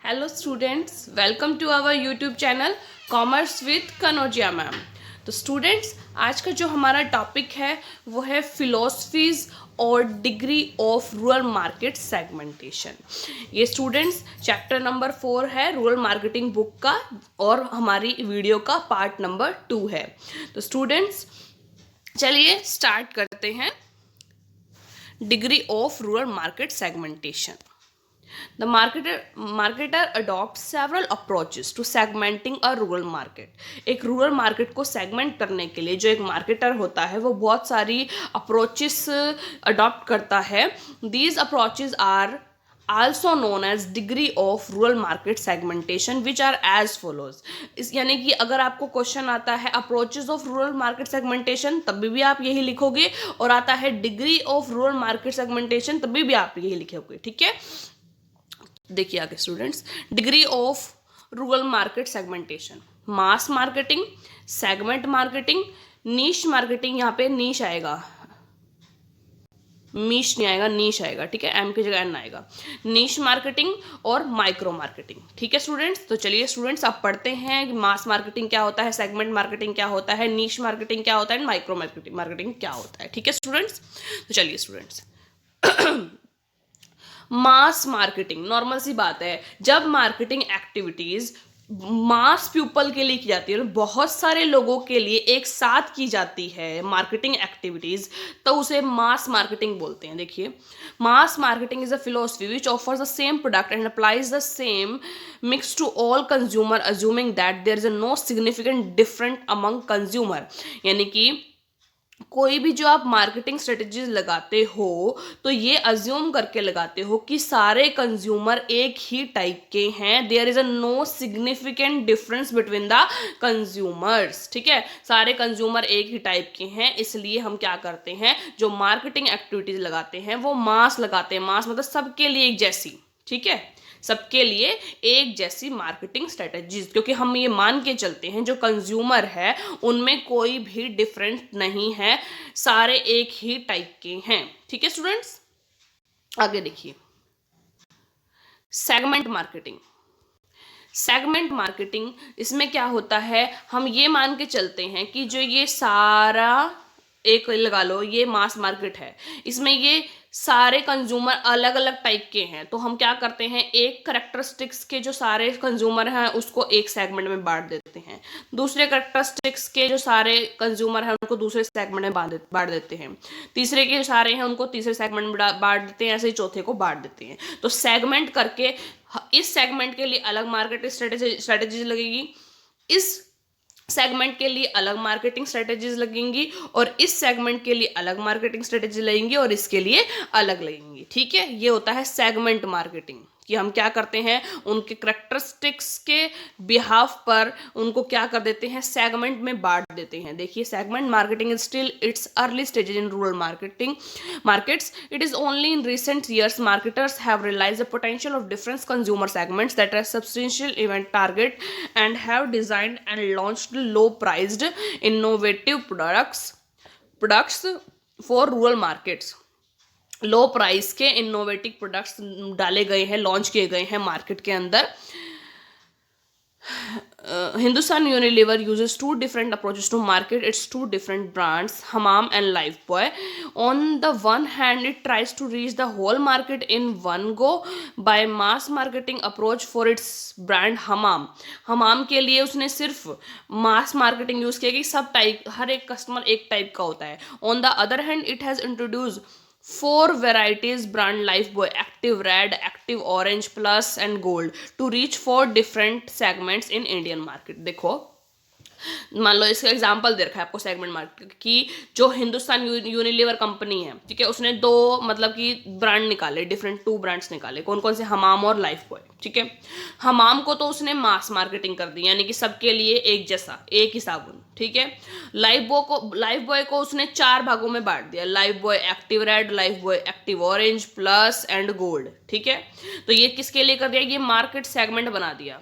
Hello students, welcome to our YouTube channel commerce with Kanaujia ma'am. तो students, आज का जो हमारा टॉपिक है वो है फिलोसफीज और degree of rural market segmentation. ये स्टूडेंट्स चैप्टर नंबर 4 है रूरल मार्केटिंग बुक का और हमारी वीडियो का पार्ट नंबर 2 है। तो स्टूडेंट्स चलिए स्टार्ट करते हैं। Degree of rural market segmentation. The marketer adopts several approaches to segmenting a rural market. एक रूरल मार्केट को सेगमेंट करने के लिए जो एक मार्केटर होता है वो बहुत सारी अप्रोचेस अडॉप्ट करता है। These approaches are also known as degree of rural market segmentation which are as follows. इस यानी कि अगर आपको क्वेश्चन आता है approaches of rural market segmentation तभी भी आप यही लिखोगे, और आता है degree of rural market segmentation तभी भी आप यही लिखोगे। ठीक है, देखिए आगे students, degree of rural market segmentation, mass marketing, segment marketing, niche marketing, यहाँ पे नीश आएगा, मीश नहीं आएगा, नीश आएगा। ठीक है, एम की जगह एन आएगा। नीश मार्केटिंग और माइक्रो मार्केटिंग। ठीक है स्टूडेंट्स, तो चलिए स्टूडेंट्स आप पढ़ते हैं कि मास मार्केटिंग क्या होता है, सेगमेंट मार्केटिंग क्या होता है, नीश मार्केटिंग क्या होता है, माइक्रो मार्केटिंग क्या होता है। ठीक है स्टूडेंट्स, तो चलिए स्टूडेंट्स मास मार्केटिंग, नॉर्मल सी बात है, जब मार्केटिंग एक्टिविटीज मास पीपल के लिए की जाती है, बहुत सारे लोगों के लिए एक साथ की जाती है मार्केटिंग एक्टिविटीज, तो उसे मास मार्केटिंग बोलते हैं। देखिए, mass marketing is a philosophy which offers the same product and applies the same mix to all consumer assuming that there is no significant different among consumer. यानी कि कोई भी जो आप मार्केटिंग स्ट्रेटजीज लगाते हो तो ये अज्यूम करके लगाते हो कि सारे कंज्यूमर एक ही टाइप के हैं, there is a no significant difference between the consumers. ठीक है, सारे कंज्यूमर एक ही टाइप के हैं, इसलिए हम क्या करते हैं, जो मार्केटिंग एक्टिविटीज लगाते हैं वो मास लगाते हैं। मास मतलब सबके लिए एक जैसी, ठीक है, सबके लिए एक जैसी मार्केटिंग स्ट्रेटजीज, क्योंकि हम ये मान के चलते हैं जो कंज्यूमर है उनमें कोई भी डिफरेंस नहीं है, सारे एक ही टाइप के हैं। ठीक है स्टूडेंट्स, आगे देखिए, सेगमेंट मार्केटिंग। सेगमेंट मार्केटिंग, इसमें क्या होता है, हम ये मान के चलते हैं कि जो ये सारा एक लगा लो ये मास मार्केट है, इसमें ये सारे कंज्यूमर अलग अलग टाइप के हैं, तो हम क्या करते हैं, एक करेक्टरिस्टिक्स के जो सारे कंज्यूमर हैं उसको एक सेगमेंट में बांट देते हैं, दूसरे करेक्टरिस्टिक्स के जो सारे कंज्यूमर हैं उनको दूसरे सेगमेंट में बांट देते हैं, तीसरे के जो सारे हैं उनको तीसरे सेगमेंट में बांट देते हैं, ऐसे ही चौथे को बांट देते हैं। तो सेगमेंट करके इस सेगमेंट के लिए अलग मार्केटिंग स्ट्रेटेजीज लगेगी, इस सेगमेंट के लिए अलग मार्केटिंग स्ट्रेटेजीज लगेंगी, और इस सेगमेंट के लिए अलग मार्केटिंग स्ट्रेटेजी लगेंगी, और इसके लिए अलग लगेंगी। ठीक है, ये होता है सेगमेंट मार्केटिंग, कि हम क्या करते हैं, उनके करेक्टरिस्टिक्स के बिहाफ पर उनको क्या कर देते हैं, सेगमेंट में बांट देते हैं। देखिए, segment marketing is still it's early stages in rural markets. It is only in recent years marketers have realized the potential of different consumer segments that are substantial event target and have designed and launched low priced innovative products for rural markets. Low price के innovative products डाले गए हैं, launch किए गए हैं market के अंदर। Hindustan Unilever uses two different approaches to market its two different brands, Hamam and Lifebuoy. On the one hand, it tries to reach the whole market in one go by mass marketing approach for its brand Hamam. Hamam के लिए उसने सिर्फ मास marketing use किया कि सब type, हर एक customer एक type का होता है। On the other hand, it has introduced 4 varieties brand Lifebuoy, Active Red, Active Orange, Plus and Gold to reach 4 different segments in Indian market. देखो, मान लो इसका एग्जांपल दे रखा है आपको सेगमेंट मार्केट की, जो हिंदुस्तान यूनिलीवर कंपनी है, ठीक है, उसने दो मतलब कि ब्रांड निकाले, डिफरेंट 2 ब्रांड्स निकाले, कौन कौन से, हमाम और लाइफबॉय। ठीक है, हमाम को तो उसने मास मार्केटिंग कर दी, यानी कि सबके लिए एक जैसा, एक ही साबुन। ठीक है, लाइफबॉय को उसने 4 भागों में बांट दिया, Lifebuoy active red, Lifebuoy active orange, plus and gold. ठीक है, तो ये किसके लिए कर दिया, ये मार्केट सेगमेंट बना दिया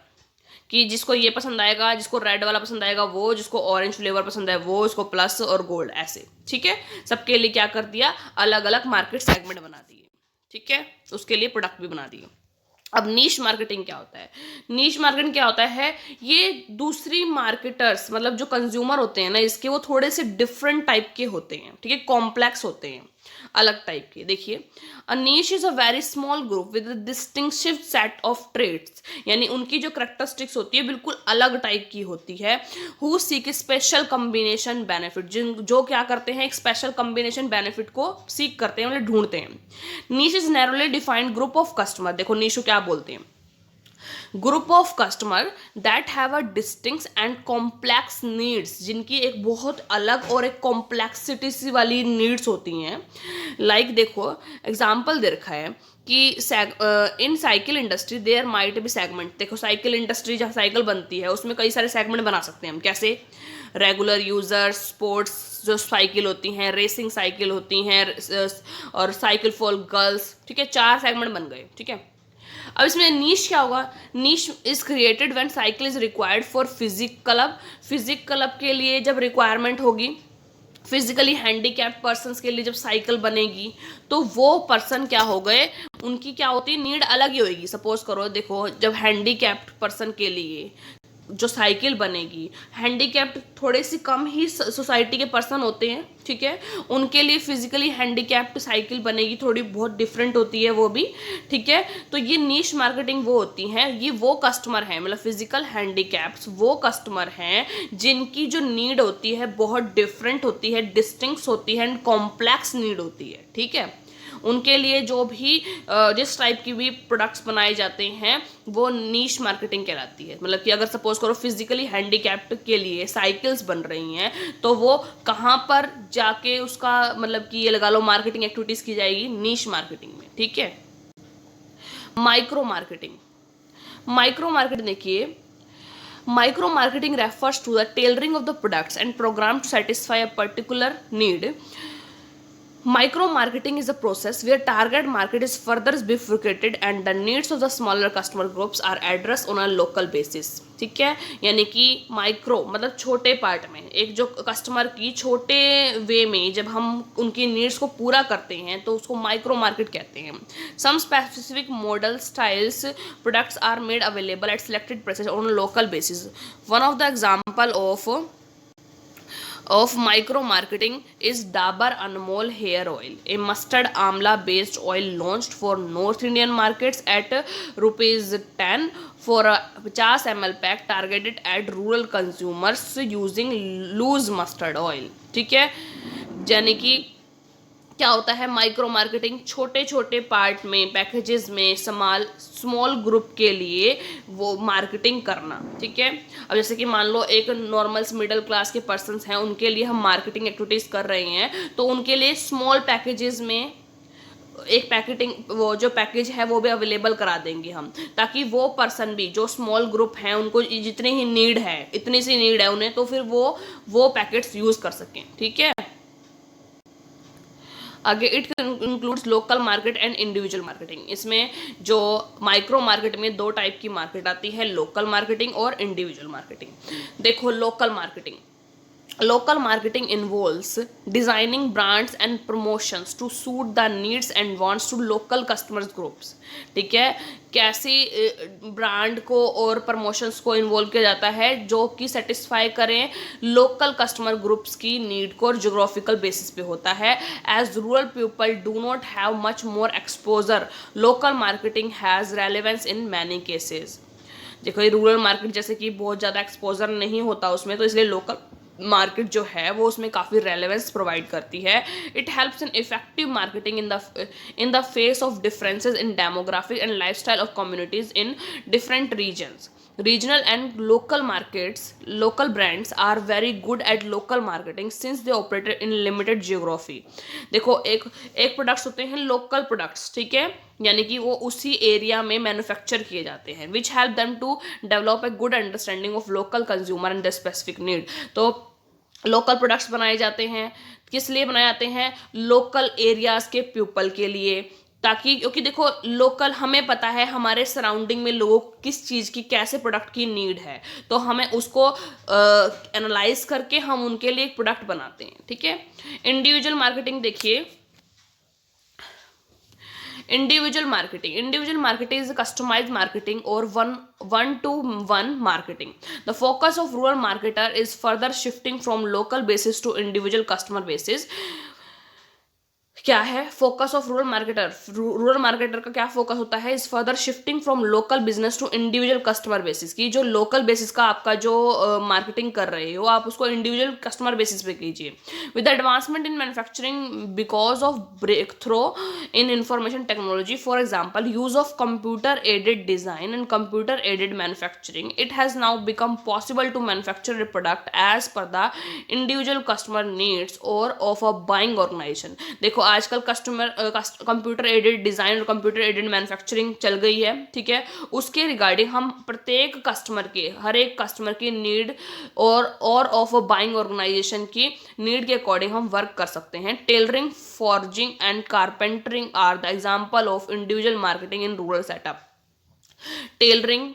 कि जिसको ये पसंद आएगा, जिसको रेड वाला पसंद आएगा वो, जिसको ऑरेंज फ्लेवर पसंद है वो, इसको प्लस और गोल्ड, ऐसे। ठीक है, सबके लिए क्या कर दिया, अलग अलग मार्केट सेगमेंट बना दिए। ठीक है, उसके लिए प्रोडक्ट भी बना दिए। अब नीश मार्केटिंग क्या होता है? नीश मार्केटिंग क्या होता है? ये दूसरी मार्केटर्स मतलब जो कंज्यूमर होते हैं ना इसके, वो थोड़े से डिफरेंट टाइप के होते हैं, ठीक है, कॉम्प्लेक्स होते हैं, अलग टाइप के। देखिए, a niche is a very small group with a distinctive set of traits, यानी उनकी जो करेक्टरिस्टिक्स होती है बिल्कुल अलग टाइप की होती है। Who seek special combination benefit, जिन जो क्या करते हैं, एक स्पेशल कम्बिनेशन बेनिफिट को सीख करते हैं, मतलब ढूंढते हैं। नीश is narrowly defined group of customer, देखो नीश को क्या बोलते हैं? Group of customer that have a distinct and complex needs, जिनकी एक बहुत अलग और एक कॉम्प्लेक्सिटी सी वाली नीड्स होती हैं। लाइक देखो एग्जाम्पल दे रखा है कि in cycle industry there might be segment. देखो साइकिल इंडस्ट्री जहाँ साइकिल बनती है उसमें कई सारे सेगमेंट बना सकते हैं हम। कैसे? रेगुलर यूजर्स, स्पोर्ट्स जो साइकिल होती हैं, रेसिंग साइकिल होती हैं, और साइकिल फॉर गर्ल्स, ठीक है, 4 सेगमेंट बन गए, ठीक है। अब इसमें नीश क्या होगा? Niche is created when cycle is required for physique club के लिए जब रिक्वायरमेंट होगी, फिजिकली हैंडीकैप्ड पर्सन्स के लिए जब साइकिल बनेगी, तो वो पर्सन क्या हो गए, उनकी क्या होती है, नीड अलग ही होगी। सपोज करो, देखो जब हैंडीकैप्ड पर्सन के लिए जो साइकिल बनेगी, हैंडीकैप्ड थोड़े सी कम ही सोसाइटी के पर्सन होते हैं, ठीक है, उनके लिए फिजिकली हैंडीकैप्ड साइकिल बनेगी, थोड़ी बहुत डिफरेंट होती है वो भी, ठीक है। तो ये नीश मार्केटिंग वो होती हैं, ये वो कस्टमर हैं, मतलब फिजिकल हैंडीकैप्स वो कस्टमर हैं जिनकी जो नीड होती है बहुत डिफरेंट होती है, डिस्टिंक्ट होती है एंड कॉम्प्लेक्स नीड होती है, ठीक है। उनके लिए जो भी जिस टाइप की भी प्रोडक्ट्स बनाए जाते हैं वो नीश मार्केटिंग कहलाती है। मतलब कि अगर सपोज करो फिजिकली हैंडीकैप्ड के लिए साइकिल्स बन रही हैं, तो वो कहाँ पर जाके उसका मतलब कि ये लगा लो मार्केटिंग एक्टिविटीज की जाएगी, नीश मार्केटिंग में, ठीक है। माइक्रो मार्केटिंग देखिए, micro marketing refers to the tailoring of the products and program to satisfy a particular need. Micro marketing is a process where target market is further bifurcated and the needs of the smaller customer groups are addressed on a local basis, ठीक है। यानी कि micro मतलब छोटे part में, एक जो customer की छोटे वे में जब हम उनकी नीड्स को पूरा करते हैं तो उसको माइक्रो मार्केट कहते हैं। Some specific model styles products are made available at selected prices on local basis. One of the example of micro marketing is Dabur Anmol hair oil, a mustard amla based oil launched for North Indian markets at rupees 10 for a 50 ml pack targeted at rural consumers using loose mustard oil, ठीक है। यानी कि क्या होता है micro marketing? छोटे छोटे part में, पैकेजेस में, स्मॉल ग्रुप के लिए वो मार्केटिंग करना, ठीक है। अब जैसे कि मान लो एक नॉर्मल मिडिल क्लास के पर्सन्स हैं, उनके लिए हम मार्केटिंग एक्टिविटीज़ कर रहे हैं, तो उनके लिए स्मॉल पैकेजेस में एक पैकेटिंग वो जो पैकेज है वो भी अवेलेबल करा देंगे हम, ताकि वो पर्सन भी जो स्मॉल ग्रुप हैं उनको जितनी ही नीड है, इतनी सी नीड है उन्हें, तो फिर वो पैकेट्स यूज़ कर सकें, ठीक है। आगे it includes local market and individual marketing. इसमें जो माइक्रो मार्केट में 2 टाइप की मार्केट आती है, लोकल मार्केटिंग और इंडिविजुअल मार्केटिंग। देखो local marketing involves designing brands and promotions to suit the needs and wants to local customers groups, ठीक है। कैसी ब्रांड को और प्रमोशंस को इन्वॉल्व किया जाता है जो कि सेटिस्फाई करें लोकल कस्टमर ग्रुप्स की नीड को, और जोग्राफिकल बेसिस पे होता है। As rural people do not have much more exposure, local marketing has relevance in many cases. देखो ये रूरल मार्केट जैसे कि बहुत ज़्यादा एक्सपोजर नहीं होता उसमें, तो इसलिए लोकल मार्केट जो है वो उसमें काफ़ी रेलेवेंस प्रोवाइड करती है। It helps in effective marketing in the face of differences in demographic and lifestyle of communities in different regions. Regional and local brands are very good at local marketing since they operate in limited geography। देखो एक products होते हैं local products, ठीक है, यानी कि वो उसी एरिया में मैन्युफैक्चर किए जाते हैं, which help them to develop a good understanding of local consumer and the specific need. तो लोकल प्रोडक्ट्स बनाए जाते हैं, किस लिए बनाए जाते हैं? लोकल एरियाज के पीपल के लिए, ताकि क्योंकि देखो लोकल हमें पता है हमारे सराउंडिंग में लोगों को किस चीज़ की कैसे प्रोडक्ट की नीड है, तो हमें उसको एनालाइज करके हम उनके लिए एक प्रोडक्ट बनाते हैं, ठीक है। इंडिविजुअल मार्केटिंग देखिए, Individual marketing. Individual marketing is a customized marketing or one-to-one marketing. The focus of rural marketer is further shifting from local basis to individual customer basis. क्या है focus of rural marketer? Rural marketer का क्या focus होता है? Is further shifting from local business to individual customer basis, की जो local basis का आपका जो मार्केटिंग कर रहे हो आप उसको इंडिविजुअल कस्टमर बेसिस पे कीजिए. With advancement in manufacturing because of breakthrough in information technology, for example use of computer aided design and computer aided manufacturing, it has now become possible to manufacture a product as per the individual customer needs और of a buying organization. देखो आजकल computer aided design और computer aided manufacturing चल गई है, ठीक है. उसके रिगार्डिंग हम प्रत्येक कस्टमर के, हर एक कस्टमर की नीड और ऑफ बाइंग ऑर्गेनाइजेशन की नीड के अकॉर्डिंग हम वर्क कर सकते हैं. Tailoring, forging and carpentering are the example of individual marketing in rural setup. Tailoring,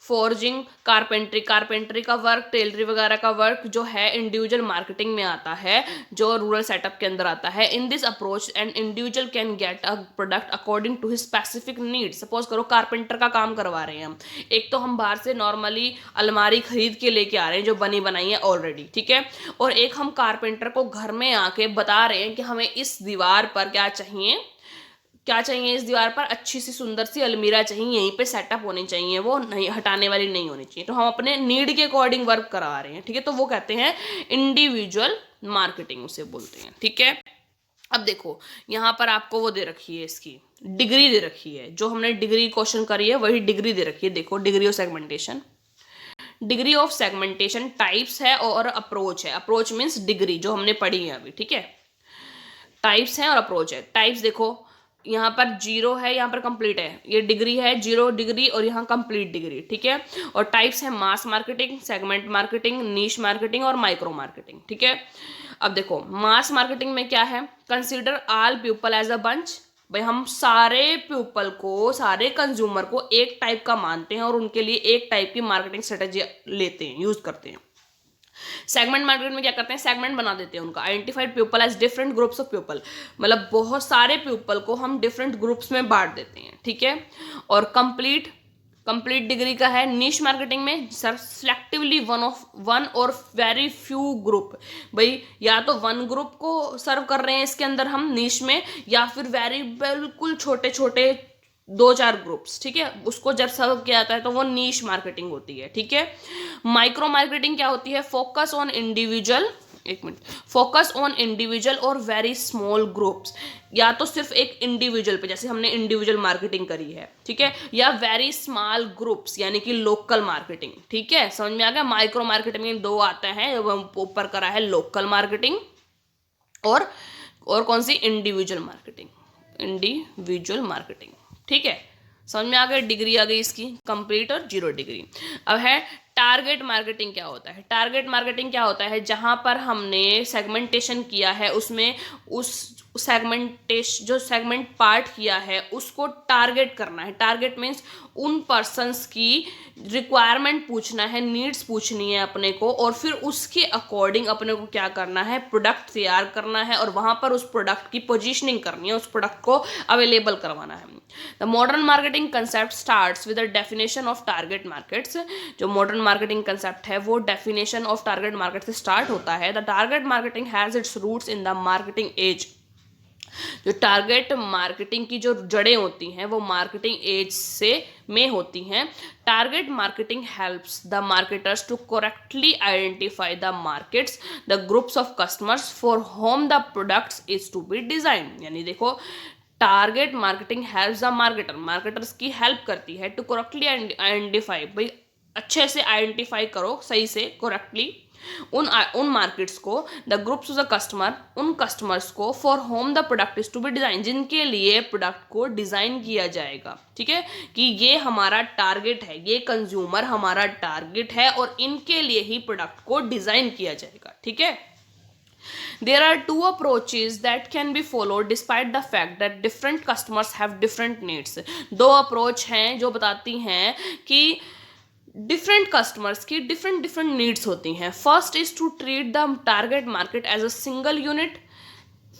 forging, carpentry का वर्क, टेलरी वगैरह का वर्क जो है इंडिविजुअल मार्केटिंग में आता है, जो रूरल सेटअप के अंदर आता है. In this approach an individual can get a product according to his specific need. Suppose करो कारपेंटर का काम करवा रहे हैं हम, एक तो हम बाहर से नॉर्मली अलमारी खरीद के लेके आ रहे हैं जो बनी बनाई है ऑलरेडी, ठीक है, और एक हम कारपेंटर को घर में आके बता रहे हैं कि हमें इस दीवार पर क्या चाहिए, इस दीवार पर अच्छी सी सुंदर सी अलमीरा चाहिए, यहीं पे सेटअप होनी चाहिए, वो नहीं हटाने वाली नहीं होनी चाहिए. तो हम अपने नीड के अकॉर्डिंग वर्क करा रहे हैं, ठीक है. तो वो कहते हैं इंडिविजुअल मार्केटिंग उसे बोलते हैं, ठीक है. अब देखो यहाँ पर आपको वो दे रखी है, इसकी डिग्री दे रखी है, जो हमने डिग्री क्वेश्चन करी है वही डिग्री दे रखी है. देखो degree of segmentation. Degree of segmentation types है और अप्रोच है. अप्रोच मीन्स डिग्री जो हमने पढ़ी है अभी, ठीक है. टाइप्स है और अप्रोच है. टाइप्स देखो यहाँ पर 0 है, यहाँ पर कंप्लीट है, ये डिग्री है 0 डिग्री और यहाँ कंप्लीट डिग्री, ठीक है. और टाइप्स है mass marketing, segment marketing, niche marketing और माइक्रो मार्केटिंग, ठीक है. अब देखो मास मार्केटिंग में क्या है? Consider all people as a bunch. भाई हम सारे पीपल को, सारे कंज्यूमर को एक टाइप का मानते हैं और उनके लिए एक टाइप की मार्केटिंग स्ट्रेटेजी लेते हैं, यूज करते हैं. सेगमेंट मार्केट में क्या करते हैं? सेगमेंट बना देते हैं उनका. Identified people as different groups of people, मतलब बहुत सारे पीपल को हम डिफरेंट ग्रुप्स में बांट देते हैं, ठीक है. और कंप्लीट डिग्री का है नीश मार्केटिंग में सर सिलेक्टिवली वन और वेरी फ्यू ग्रुप. भाई या तो वन ग्रुप को सर्व कर रहे हैं इसके अंदर हम नीश में, या फिर वेरी बिल्कुल छोटे छोटे 2-4 ग्रुप्स, ठीक है, उसको जब सर्व किया जाता है तो वो नीश मार्केटिंग होती है, ठीक है. माइक्रो मार्केटिंग क्या होती है? फोकस ऑन इंडिविजुअल और वेरी स्मॉल ग्रुप्स. या तो सिर्फ एक इंडिविजुअल पे, जैसे हमने इंडिविजुअल मार्केटिंग करी है, ठीक है, या वेरी स्मॉल ग्रुप्स यानी कि लोकल मार्केटिंग, ठीक है. समझ में आ गया? माइक्रो मार्केटिंग में 2 आता है, ऊपर करा है लोकल मार्केटिंग और कौन सी? इंडिविजुअल मार्केटिंग, ठीक है. समझ में आ गया? डिग्री आ गई इसकी कंप्लीट और 0 डिग्री. अब है टारगेट मार्केटिंग. क्या होता है टारगेट मार्केटिंग? क्या होता है जहां पर हमने सेगमेंटेशन किया है, उसमें उस जो सेगमेंट पार्ट किया है उसको टारगेट करना है. टारगेट मीन्स उन पर्सन्स की रिक्वायरमेंट पूछना है, नीड्स पूछनी है अपने को, और फिर उसके अकॉर्डिंग अपने को क्या करना है? प्रोडक्ट तैयार करना है और वहां पर उस प्रोडक्ट की पोजीशनिंग करनी है, उस प्रोडक्ट को अवेलेबल करवाना है. The modern marketing concept starts with the definition of target markets. जो मॉडर्न मार्केटिंग कंसेप्ट है वो डेफिनेशन ऑफ टारगेट मार्केट से स्टार्ट होता है. The target marketing has its roots in the marketing age. जो टारगेट मार्केटिंग की जो जड़ें होती हैं वो मार्केटिंग एज से में होती हैं. Target marketing helps the marketers to correctly identify the markets, the groups of customers for whom the products is to be design. यानी देखो target marketing helps the marketers की हेल्प करती है टू करेक्टली आइडेंटिफाई. भाई अच्छे से identify करो, सही से करेक्टली उन मार्केट्स को, the groups of the customer, उन कस्टमर्स को, for whom the product is to be design, जिनके लिए प्रोडक्ट को डिजाइन किया जाएगा, ठीक है, कि ये हमारा टारगेट है, ये कंज्यूमर हमारा टारगेट है और इनके लिए ही प्रोडक्ट को डिजाइन किया जाएगा, ठीक है. There are 2 approaches that can be followed despite the fact that different customers have different needs. 2 approach हैं जो बताती हैं कि डिफरेंट कस्टमर्स की डिफरेंट नीड्स होती हैं. First is to treat the target market as a single unit.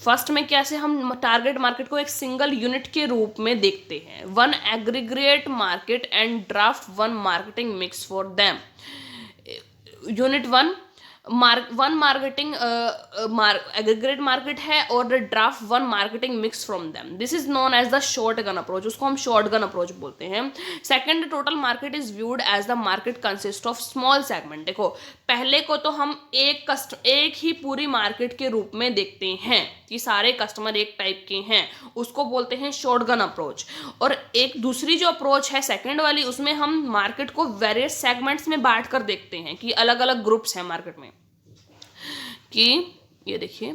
First में कैसे हम टारगेट मार्केट को एक सिंगल यूनिट के रूप में देखते हैं, one aggregate market and draft one marketing mix for them. Unit one marketing aggregate market है और draft one marketing mix from them, this is known as the shotgun approach, उसको हम shotgun approach बोलते हैं। Second, total market is viewed as the market consist of small segment. देखो पहले को तो हम एक ही पूरी मार्केट के रूप में देखते हैं कि सारे कस्टमर एक टाइप के हैं, उसको बोलते हैं शॉर्ट गन अप्रोच। और एक दूसरी जो अप्रोच है सेकंड वाली, उसमें हम मार्केट को वेरियस सेगमेंट्स में बांट कर देखते हैं कि अलग अलग ग्रुप्स हैं मार्केट में, कि ये देखिए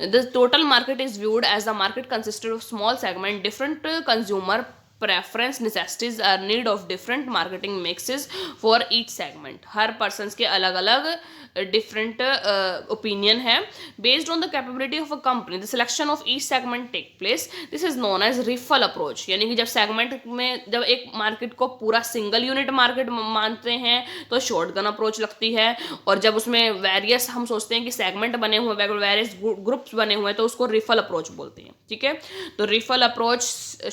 the total market is viewed as the market consisted of small segment, different consumer preference necessities are need of different marketing mixes for each segment. हर पर्सन के अलग अलग डिफरेंट ओपिनियन है। Based on the capability of a company the selection of each segment take place, this is known as rifle approach. यानी कि जब segment में जब एक मार्केट को पूरा सिंगल यूनिट मार्केट मानते हैं तो शॉर्ट गन अप्रोच लगती है, और जब उसमें वेरियस हम सोचते हैं कि सेगमेंट बने हुए वेरियस ग्रुप्स बने हुए हैं तो उसको रिफल अप्रोच बोलते हैं। ठीक है, तो रिफल अप्रोच,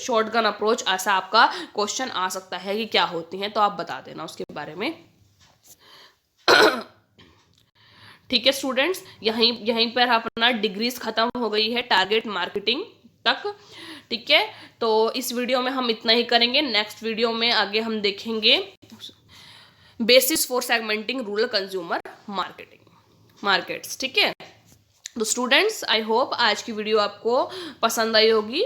शॉर्ट गन अप्रोच, ऐसा आपका क्वेश्चन आ सकता है कि क्या होती हैं, तो आप बता देना उसके बारे में। ठीक है स्टूडेंट्स, यहीं पर अपना डिग्रीज खत्म हो गई है टारगेट मार्केटिंग तक। ठीक है, तो इस वीडियो में हम इतना ही करेंगे। नेक्स्ट वीडियो में आगे हम देखेंगे basis for segmenting rural consumer markets. ठीक है, तो स्टूडेंट्स आई होप आज की वीडियो आपको पसंद आई होगी,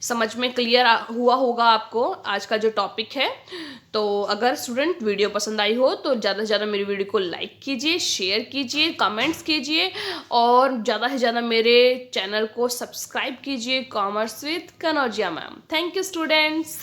समझ में क्लियर हुआ होगा आपको आज का जो टॉपिक है। तो अगर स्टूडेंट वीडियो पसंद आई हो तो ज़्यादा से ज़्यादा मेरी वीडियो को लाइक कीजिए, शेयर कीजिए, कमेंट्स कीजिए, और ज़्यादा से ज़्यादा मेरे चैनल को सब्सक्राइब कीजिए, commerce with Kanaujia ma'am. Thank you students.